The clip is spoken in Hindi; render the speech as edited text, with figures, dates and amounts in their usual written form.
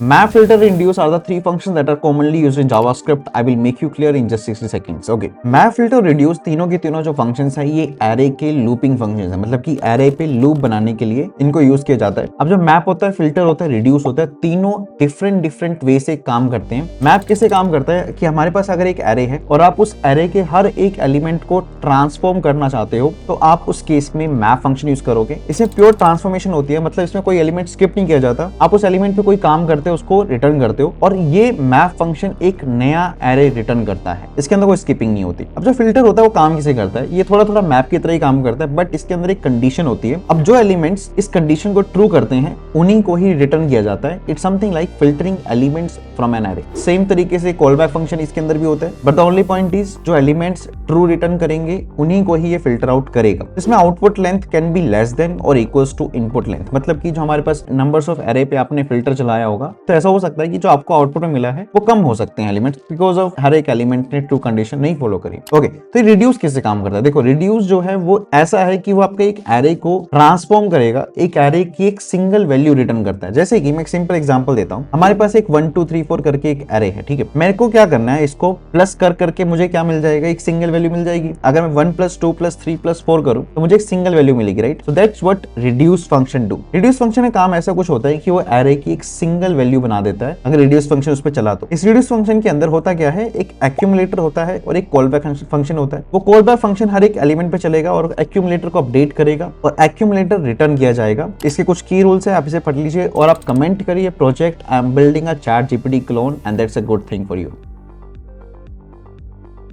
Map, filter, reduce are the three functions that are commonly used in JavaScript. I will make you clear in just 60 seconds. Okay. Map, filter, reduce तीनों के तीनों जो functions है ये array के looping functions है, मतलब कि array पे loop बनाने के लिए इनको यूज किया जाता है। अब जो map होता है, filter होता है, reduce होता है, तीनों डिफरेंट वे से काम करते हैं। map कैसे काम करता है कि हमारे पास अगर एक array है और आप उस array के हर एक एलिमेंट को ट्रांसफॉर्म करना चाहते हो तो आप उस केस में map फंक्शन यूज करोगे। इसमें प्योर ट्रांसफॉर्मेशन होती है, मतलब इसमें कोई एलिमेंट स्किप नहीं किया जाता, आप उस एलिमेंट पे कोई काम करते हो उसको रिटर्न करते हो और ये मैप फंक्शन एक नया एरे रिटर्न करता है, इसके अंदर कोई स्किपिंग नहीं होती। अब जो फिल्टर होता है वो काम किसे करता है, ये थोड़ा मैप की तरह ही काम करता है, बट इसके अंदर एक कंडीशन होती है। अब जो एलिमेंट्स इस कंडीशन को ट्रू करते हैं उन्हीं को ही रिटर्न किया जाता है। It's something like filtering elements from an array. Same तरीके से कॉल बैक फंक्शन इसके अंदर भी होता है, but the only point is जो एलिमेंट्स ट्रू रिटर्न करेंगे उन्हीं को ही ये फिल्टर आउट करेगा। इसमें output length can be less than और इक्वल्स टू इनपुट लेंथ, मतलब कि जो हमारे पास नंबर्स ऑफ एरे पे आपने फिल्टर चलाया होगा तो ऐसा हो सकता है कि जो आपको आउटपुट में मिला है वो कम हो सकते हैं एलिमेंट्स, बिकॉज ऑफ हर एक एलिमेंट ने ट्रू कंडीशन नहीं फॉलो करी। ओके, तो रिड्यूस कैसे काम करता है? देखो, रिड्यूस जो है वो ऐसा है कि वो आपके एक एरे को ट्रांसफॉर्म करेगा, एक एरे की एक सिंगल वैल्यू रिटर्न करता है। जैसे कि मैं एक सिंपल एग्जांपल देता हूं, हमारे पास एक 1 2 3 4 करके एक एरे है, ठीक है। मेरे को क्या करना है, इसको प्लस कर करके मुझे क्या मिल जाएगा, एक सिंगल वैल्यू मिल जाएगी। अगर मैं 1 + 2 + 3 + 4 करूं तो मुझे एक सिंगल वैल्यू मिलेगी, right. So that's what reduce function do. Reduce function का काम ऐसा कुछ होता है कि वो एरे की एक सिंगल वैल्यू बना देता है अगर रिड्यूस फंक्शन उस पर चला तो। इस रिड्यूस फंक्शन के अंदर होता क्या है, एक एक्यूमुलेटर होता है और एक कॉल बैक फंक्शन होता है। वो कॉल बैक फंक्शन हर एक एलिमेंट पे चलेगा और एक्यूमुलेटर को अपडेट करेगा और एक्यूमुलेटर रिटर्न किया जाएगा। इसके कुछ की रूल्स है, आप इसे पढ़ लीजिए और आप कमेंट करिए project I am building a ChatGPT clone and that's a good thing for you.